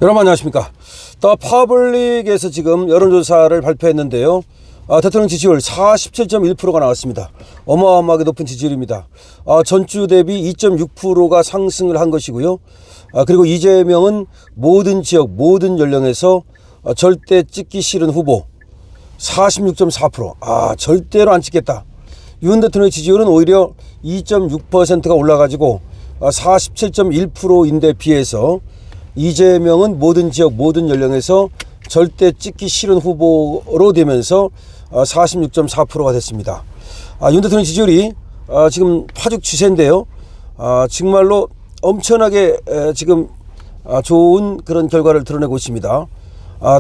여러분 안녕하십니까. 더 퍼블릭에서 지금 여론조사를 발표했는데요. 대통령 지지율 47.1%가 나왔습니다. 어마어마하게 높은 지지율입니다. 전주 대비 2.6%가 상승을 한 것이고요. 그리고 이재명은 모든 지역 모든 연령에서 절대 찍기 싫은 후보 46.4%. 절대로 안 찍겠다. 윤 대통령의 지지율은 오히려 2.6%가 올라가지고 47.1%인데 비해서 이재명은 모든 지역 모든 연령에서 절대 찍기 싫은 후보로 되면서 46.4%가 됐습니다. 윤 대통령 지지율이 지금 파죽 추세인데요. 정말로 엄청나게 지금 좋은 그런 결과를 드러내고 있습니다.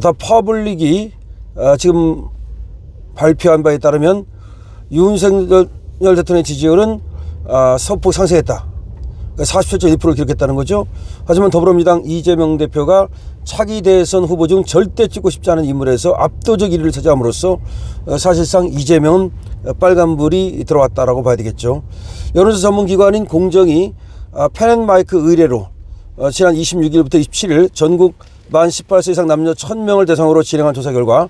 더 퍼블릭이 지금 발표한 바에 따르면 윤석열 대통령의 지지율은 소폭 상승했다. 47.1%를 기록했다는 거죠. 하지만 더불어민주당 이재명 대표가 차기 대선 후보 중 절대 찍고 싶지 않은 인물에서 압도적 1위를 차지함으로써 사실상 이재명은 빨간불이 들어왔다라고 봐야 되겠죠. 여론조사 전문기관인 공정이 펜앤마이크 의뢰로 지난 26일부터 27일 전국 만 18세 이상 남녀 1000명을 대상으로 진행한 조사 결과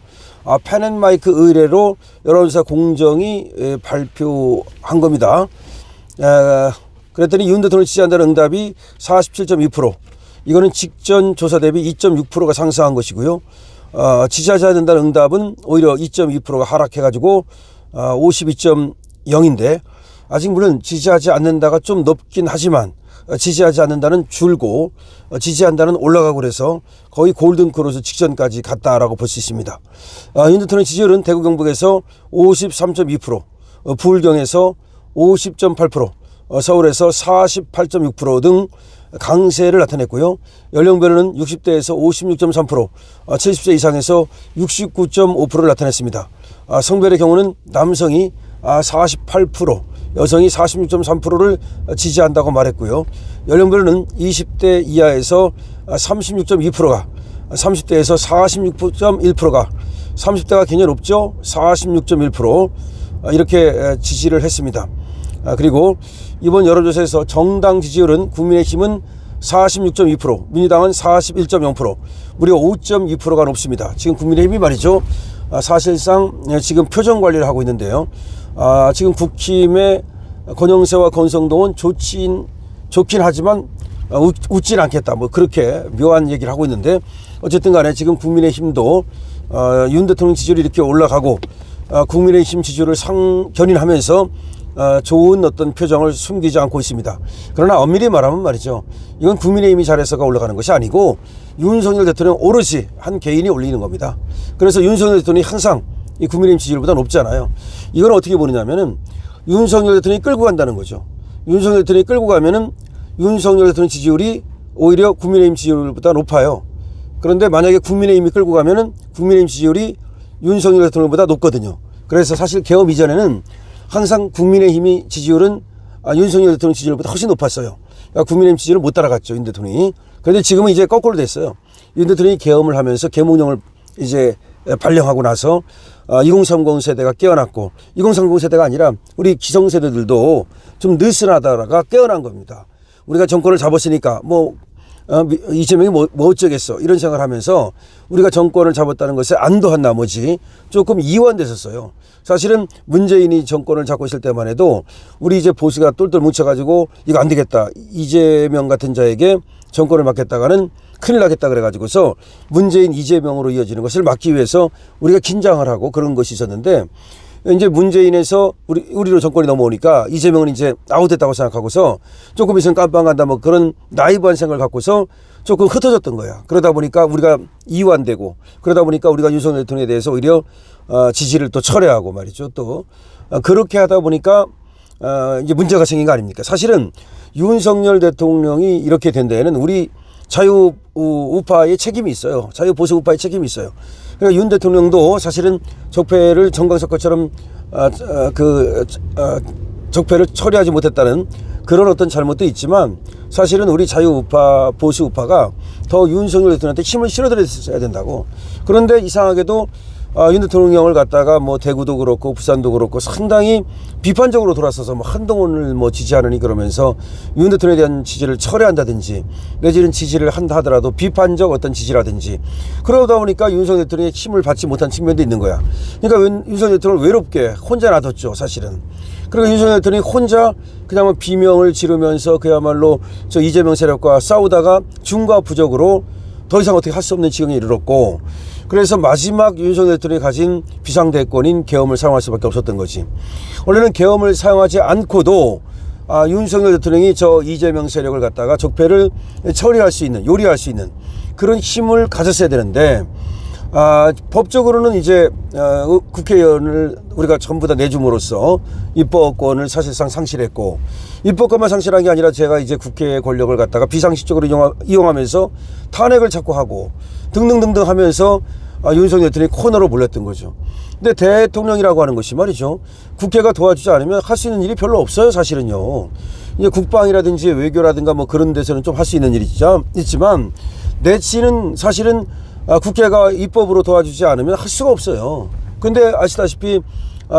펜앤마이크 의뢰로 여론조사 공정이 발표한 겁니다. 그랬더니 윤 대통령을 지지한다는 응답이 47.2%. 이거는 직전 조사 대비 2.6%가 상승한 것이고요. 지지하지 않는다는 응답은 오히려 2.2%가 하락해가지고 52.0인데 아직 물론 지지하지 않는다가 좀 높긴 하지만 지지하지 않는다는 줄고 지지한다는 올라가고 그래서 거의 골든크로스 직전까지 갔다라고 볼 수 있습니다. 윤 대통령 지지율은 대구 경북에서 53.2%, 부울경에서 50.8%, 서울에서 48.6% 등 강세를 나타냈고요. 연령별로는 60대에서 56.3%, 70세 이상에서 69.5%를 나타냈습니다. 성별의 경우는 남성이 48%, 여성이 46.3%를 지지한다고 말했고요. 연령별로는 20대 이하에서 36.2%가, 30대에서 46.1%가, 30대가 굉장히 높죠. 46.1% 이렇게 지지를 했습니다. 그리고 이번 여론조사에서 정당 지지율은 국민의힘은 46.2%, 민주당은 41.0%, 무려 5.2%가 높습니다. 지금 국민의힘이 말이죠. 사실상 지금 표정 관리를 하고 있는데요. 지금 국힘의 권영세와 권성동은 좋긴 하지만 웃진 않겠다. 뭐 그렇게 묘한 얘기를 하고 있는데 어쨌든 간에 지금 국민의힘도 윤 대통령 지지율이 이렇게 올라가고 국민의힘 지지율을 견인하면서 좋은 어떤 표정을 숨기지 않고 있습니다. 그러나 엄밀히 말하면 말이죠. 이건 국민의힘이 잘해서가 올라가는 것이 아니고 윤석열 대통령 오롯이 한 개인이 올리는 겁니다. 그래서 윤석열 대통령이 항상 이 국민의힘 지지율보다 높잖아요. 이건 어떻게 보느냐면은 윤석열 대통령이 끌고 간다는 거죠. 윤석열 대통령이 끌고 가면은 윤석열 대통령 지지율이 오히려 국민의힘 지지율보다 높아요. 그런데 만약에 국민의힘이 끌고 가면은 국민의힘 지지율이 윤석열 대통령보다 높거든요. 그래서 사실 개엄 이전에는 항상 국민의힘이 지지율은 윤석열 대통령 지지율보다 훨씬 높았어요. 그러니까 국민의힘 지지율을 못 따라갔죠, 윤 대통령이. 그런데 지금은 이제 거꾸로 됐어요. 윤 대통령이 계엄을 하면서 계몽령을 이제 발령하고 나서 2030 세대가 깨어났고 2030 세대가 아니라 우리 기성세대들도 좀 느슨하다가 깨어난 겁니다. 우리가 정권을 잡았으니까 이재명이 뭐 어쩌겠어 이런 생각을 하면서 우리가 정권을 잡았다는 것에 안도한 나머지 조금 이완됐었어요. 사실은 문재인이 정권을 잡고 있을 때만 해도 우리 이제 보수가 똘똘 뭉쳐가지고 이거 안 되겠다. 이재명 같은 자에게 정권을 맡겼다가는 큰일 나겠다 그래가지고서 문재인 이재명으로 이어지는 것을 막기 위해서 우리가 긴장을 하고 그런 것이 있었는데 이제 문재인에서 우리로 정권이 넘어오니까 이재명은 이제 아웃됐다고 생각하고서 조금 있으면 깜빵 간다 뭐 그런 나이브한 생각을 갖고서 조금 흩어졌던 거야. 그러다 보니까 우리가 이완되고 그러다 보니까 우리가 윤석열 대통령에 대해서 오히려 지지를 또 철회하고 말이죠. 또 그렇게 하다 보니까 이제 문제가 생긴 거 아닙니까? 사실은 윤석열 대통령이 이렇게 된 데에는 우리 자유우파의 책임이 있어요. 자유보수우파의 책임이 있어요. 그러니까 윤 대통령도 사실은 적폐를 정광석 것처럼 적폐를 처리하지 못했다는 그런 어떤 잘못도 있지만 사실은 우리 자유우파 보수우파가 더 윤석열 대통령한테 힘을 실어드렸어야 된다고. 그런데 이상하게도 윤 대통령을 갖다가 뭐 대구도 그렇고 부산도 그렇고 상당히 비판적으로 돌아서서 뭐 한동훈을 뭐 지지하느니 그러면서 윤 대통령에 대한 지지를 철회한다든지 내지는 지지를 한다 하더라도 비판적 어떤 지지라든지 그러다 보니까 윤석열 대통령의 힘을 받지 못한 측면도 있는 거야. 그러니까 윤석열 대통령을 외롭게 혼자 놔뒀죠, 사실은. 그리고 윤석열 대통령이 혼자 그냥 뭐 비명을 지르면서 그야말로 저 이재명 세력과 싸우다가 중과 부적으로 더 이상 어떻게 할 수 없는 지경에 이르렀고, 그래서 마지막 윤석열 대통령이 가진 비상대권인 계엄을 사용할 수밖에 없었던 거지. 원래는 계엄을 사용하지 않고도 윤석열 대통령이 저 이재명 세력을 갖다가 적폐를 처리할 수 있는, 요리할 수 있는 그런 힘을 가졌어야 되는데, 법적으로는 이제 국회의원을 우리가 전부 다 내줌으로써 입법권을 사실상 상실했고, 입법권만 상실한 게 아니라 제가 이제 국회의 권력을 갖다가 비상식적으로 이용하면서 탄핵을 자꾸 하고 등등등등 하면서 윤석열 대통령이 코너로 몰렸던 거죠. 근데 대통령이라고 하는 것이 말이죠, 국회가 도와주지 않으면 할 수 있는 일이 별로 없어요, 사실은요. 이제 국방이라든지 외교라든가 뭐 그런 데서는 좀 할 수 있는 일이 있지만 내치는 사실은 국회가 입법으로 도와주지 않으면 할 수가 없어요. 근데 아시다시피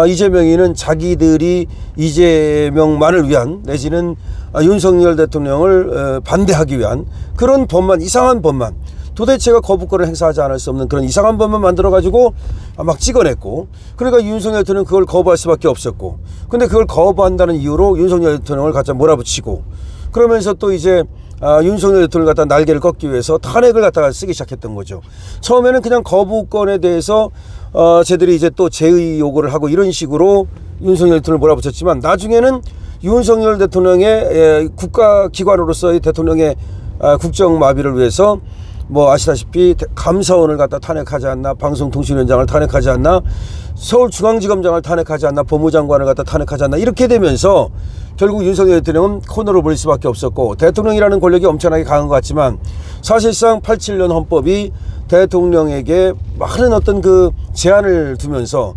이재명이는 자기들이 이재명만을 위한 내지는 윤석열 대통령을 반대하기 위한 그런 법만, 이상한 법만, 도대체가 거부권을 행사하지 않을 수 없는 그런 이상한 법만 만들어가지고 막 찍어냈고, 그러니까 윤석열 대통령은 그걸 거부할 수밖에 없었고, 근데 그걸 거부한다는 이유로 윤석열 대통령을 갖다 몰아붙이고, 그러면서 또 이제 윤석열 대통령을 갖다 날개를 꺾기 위해서 탄핵을 갖다가 쓰기 시작했던 거죠. 처음에는 그냥 거부권에 대해서 쟤들이 이제 또 제의 요구를 하고 이런 식으로 윤석열 대통령을 몰아붙였지만, 나중에는 윤석열 대통령의 국가기관으로서의 대통령의 국정마비를 위해서 뭐 아시다시피 감사원을 갖다 탄핵하지 않나, 방송통신위원장을 탄핵하지 않나, 서울중앙지검장을 탄핵하지 않나, 법무장관을 갖다 탄핵하지 않나, 이렇게 되면서 결국 윤석열 대통령은 코너로 몰릴 수밖에 없었고, 대통령이라는 권력이 엄청나게 강한 것 같지만 사실상 87년 헌법이 대통령에게 많은 어떤 그 제한을 두면서,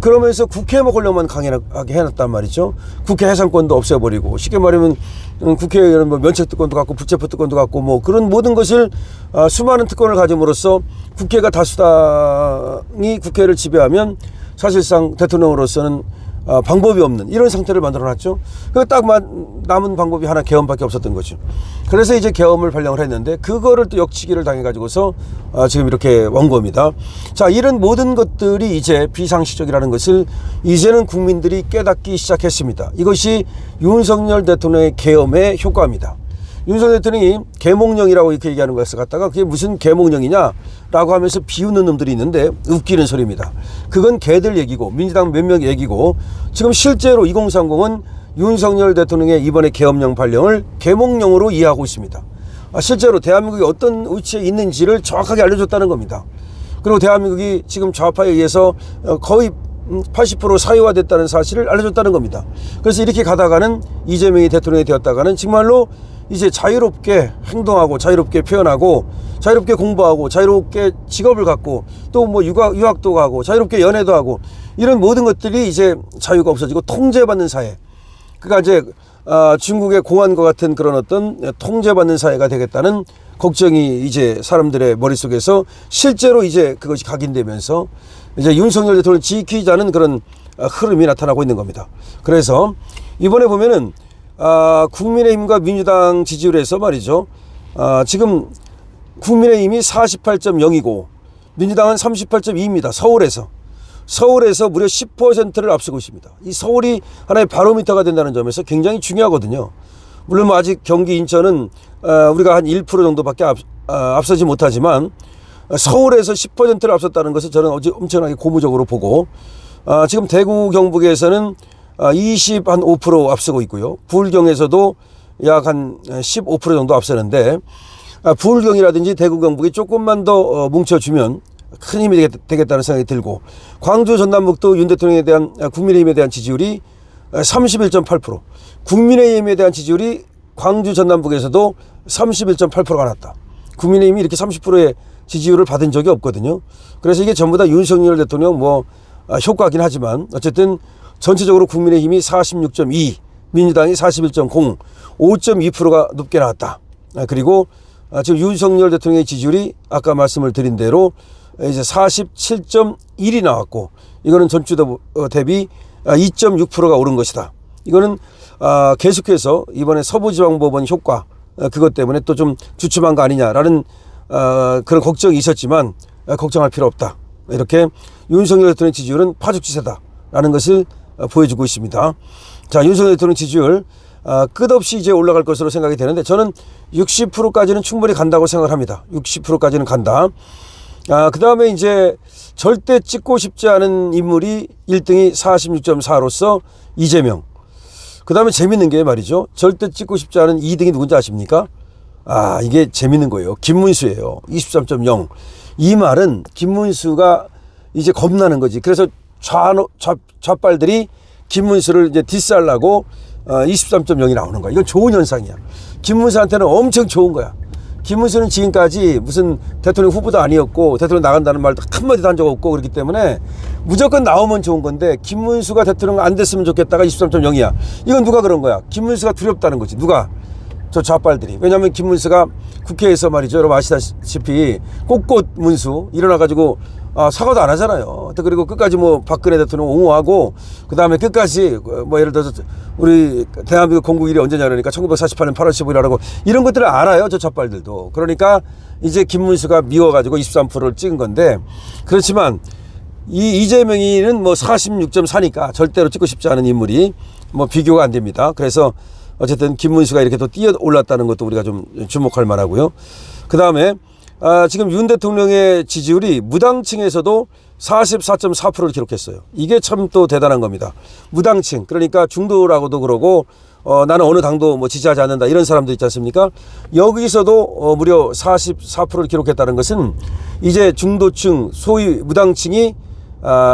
그러면서 국회 권력만 강하게 해놨단 말이죠. 국회 해산권도 없애버리고, 쉽게 말하면 국회의원은 뭐 면책특권도 갖고 부채포특권도 갖고 뭐 그런 모든 것을 수많은 특권을 가짐으로써 국회가 다수당이 국회를 지배하면 사실상 대통령으로서는 방법이 없는 이런 상태를 만들어놨죠. 그 딱 남은 방법이 하나, 계엄밖에 없었던 거죠. 그래서 이제 계엄을 발령을 했는데 그거를 또 역치기를 당해가지고서 지금 이렇게 온 겁니다. 자, 이런 모든 것들이 이제 비상식적이라는 것을 이제는 국민들이 깨닫기 시작했습니다. 이것이 윤석열 대통령의 계엄의 효과입니다. 윤석열 대통령이 계몽령이라고 이렇게 얘기하는 것을 갖다가 그게 무슨 계몽령이냐라고 하면서 비웃는 놈들이 있는데 웃기는 소리입니다. 그건 걔들 얘기고 민주당 몇몇 얘기고, 지금 실제로 2030은 윤석열 대통령의 이번에 계엄령 발령을 계몽령으로 이해하고 있습니다. 실제로 대한민국이 어떤 위치에 있는지를 정확하게 알려줬다는 겁니다. 그리고 대한민국이 지금 좌파에 의해서 거의 80% 사회화됐다는 사실을 알려줬다는 겁니다. 그래서 이렇게 가다가는 이재명이 대통령이 되었다가는 정말로 이제 자유롭게 행동하고 자유롭게 표현하고 자유롭게 공부하고 자유롭게 직업을 갖고 또 뭐 유학도 가고 자유롭게 연애도 하고 이런 모든 것들이 이제 자유가 없어지고 통제받는 사회, 그러니까 이제 중국의 공안과 같은 그런 어떤 통제받는 사회가 되겠다는 걱정이 이제 사람들의 머릿속에서 실제로 이제 그것이 각인되면서 이제 윤석열 대통령을 지키자는 그런 흐름이 나타나고 있는 겁니다. 그래서 이번에 보면은 국민의힘과 민주당 지지율에서 말이죠, 지금 국민의힘이 48.0이고 민주당은 38.2입니다. 서울에서 무려 10%를 앞서고 있습니다. 이 서울이 하나의 바로미터가 된다는 점에서 굉장히 중요하거든요. 물론 뭐 아직 경기, 인천은 우리가 한 1% 정도밖에 앞서지 못하지만 서울에서 10%를 앞섰다는 것을 저는 엄청나게 고무적으로 보고, 지금 대구 경북에서는 25% 앞서고 있고요. 부울경에서도 약 한 15% 정도 앞서는데, 부울경이라든지 대구 경북이 조금만 더 뭉쳐주면 큰 힘이 되겠다는 생각이 들고, 광주 전남북도 윤 대통령에 대한 국민의힘에 대한 지지율이 31.8%, 국민의힘에 대한 지지율이 광주 전남북에서도 31.8%가 났다. 국민의힘이 이렇게 30%의 지지율을 받은 적이 없거든요. 그래서 이게 전부 다 윤석열 대통령 효과긴 하지만 어쨌든 전체적으로 국민의힘이 46.2, 민주당이 41.0, 5.2%가 높게 나왔다. 그리고 지금 윤석열 대통령의 지지율이 아까 말씀을 드린 대로 이제 47.1이 나왔고, 이거는 전주 대비 2.6%가 오른 것이다. 이거는 계속해서 이번에 서부지방법원 효과, 그것 때문에 또 좀 주춤한 거 아니냐라는 그런 걱정이 있었지만 걱정할 필요 없다. 이렇게 윤석열 대통령 지지율은 파죽지세다라는 것을 보여주고 있습니다. 자, 윤석열 대통령 지지율 끝없이 이제 올라갈 것으로 생각이 되는데, 저는 60%까지는 충분히 간다고 생각을 합니다. 60%까지는 간다. 그 다음에 이제 절대 찍고 싶지 않은 인물이 1등이 46.4로서 이재명. 그 다음에 재밌는 게 말이죠. 절대 찍고 싶지 않은 2등이 누군지 아십니까? 이게 재밌는 거예요. 김문수예요. 23.0. 이 말은 김문수가 이제 겁나는 거지. 그래서 좌빨들이 김문수를 이제 디스하려고 23.0이 나오는 거야. 이건 좋은 현상이야. 김문수한테는 엄청 좋은 거야. 김문수는 지금까지 무슨 대통령 후보도 아니었고 대통령 나간다는 말도 한마디도 한 적 없고 그렇기 때문에 무조건 나오면 좋은 건데, 김문수가 대통령 안 됐으면 좋겠다가 23.0이야. 이건 누가 그런 거야? 김문수가 두렵다는 거지. 누가? 저 좌빨들이. 왜냐하면 김문수가 국회에서 말이죠, 여러분 아시다시피 꽃꽃 문수 일어나가지고 사과도 안 하잖아요. 그리고 끝까지 뭐 박근혜 대통령 옹호하고, 그 다음에 끝까지 뭐 예를 들어서 우리 대한민국 건국일이 언제냐 그러니까 1948년 8월 15일이라고 이런 것들을 알아요, 저 좌빨들도. 그러니까 이제 김문수가 미워가지고 23%를 찍은 건데, 그렇지만 이 이재명이는 뭐 46.4니까 절대로 찍고 싶지 않은 인물이 뭐 비교가 안 됩니다. 그래서 어쨌든 김문수가 이렇게 또 뛰어 올랐다는 것도 우리가 좀 주목할 만하고요. 그 다음에 지금 윤 대통령의 지지율이 무당층에서도 44.4%를 기록했어요. 이게 참 또 대단한 겁니다. 무당층, 그러니까 중도라고도 그러고 나는 어느 당도 뭐 지지하지 않는다 이런 사람도 있지 않습니까? 여기서도 무려 44%를 기록했다는 것은 이제 중도층, 소위 무당층이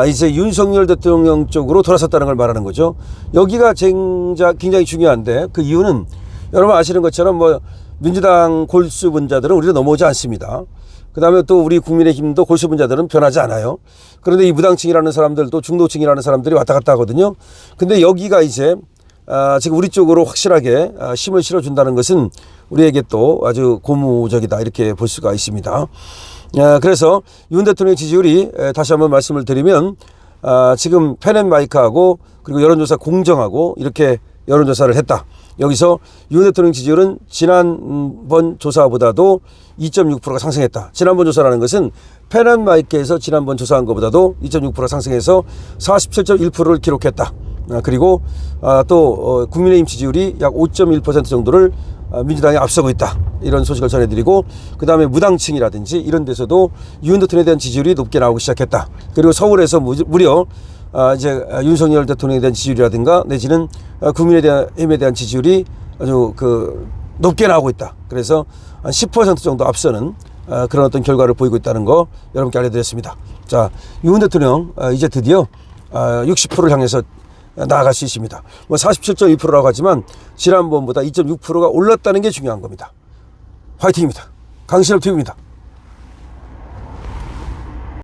이제 윤석열 대통령 쪽으로 돌아섰다는 걸 말하는 거죠. 여기가 굉장히 중요한데, 그 이유는 여러분 아시는 것처럼 뭐 민주당 골수 분자들은 우리도 넘어오지 않습니다. 그 다음에 또 우리 국민의힘도 골수 분자들은 변하지 않아요. 그런데 이 무당층이라는 사람들도 중도층이라는 사람들이 왔다 갔다 하거든요. 근데 여기가 이제 지금 우리 쪽으로 확실하게 힘을 실어준다는 것은 우리에게 또 아주 고무적이다, 이렇게 볼 수가 있습니다. 그래서 윤 대통령 지지율이 다시 한번 말씀을 드리면 지금 펜앤마이크하고 그리고 여론조사 공정하고 이렇게 여론조사를 했다. 여기서 윤 대통령 지지율은 지난번 조사보다도 2.6%가 상승했다. 지난번 조사라는 것은 펜앤마이크에서 지난번 조사한 것보다도 2.6%가 상승해서 47.1%를 기록했다. 그리고 또 국민의힘 지지율이 약 5.1% 정도를 민주당이 앞서고 있다, 이런 소식을 전해드리고, 그 다음에 무당층이라든지 이런 데서도 윤 대통령에 대한 지지율이 높게 나오기 시작했다. 그리고 서울에서 무려 이제 윤석열 대통령에 대한 지지율이라든가 내지는 국민의힘에 대한 지지율이 아주 높게 나오고 있다. 그래서 한 10% 정도 앞서는 그런 어떤 결과를 보이고 있다는 거 여러분께 알려드렸습니다. 자, 윤 대통령 이제 드디어 60%를 향해서 나아갈 수 있습니다. 뭐 47.2%라고 하지만 지난번보다 2.6%가 올랐다는 게 중요한 겁니다. 화이팅입니다. 강신업 TV입니다.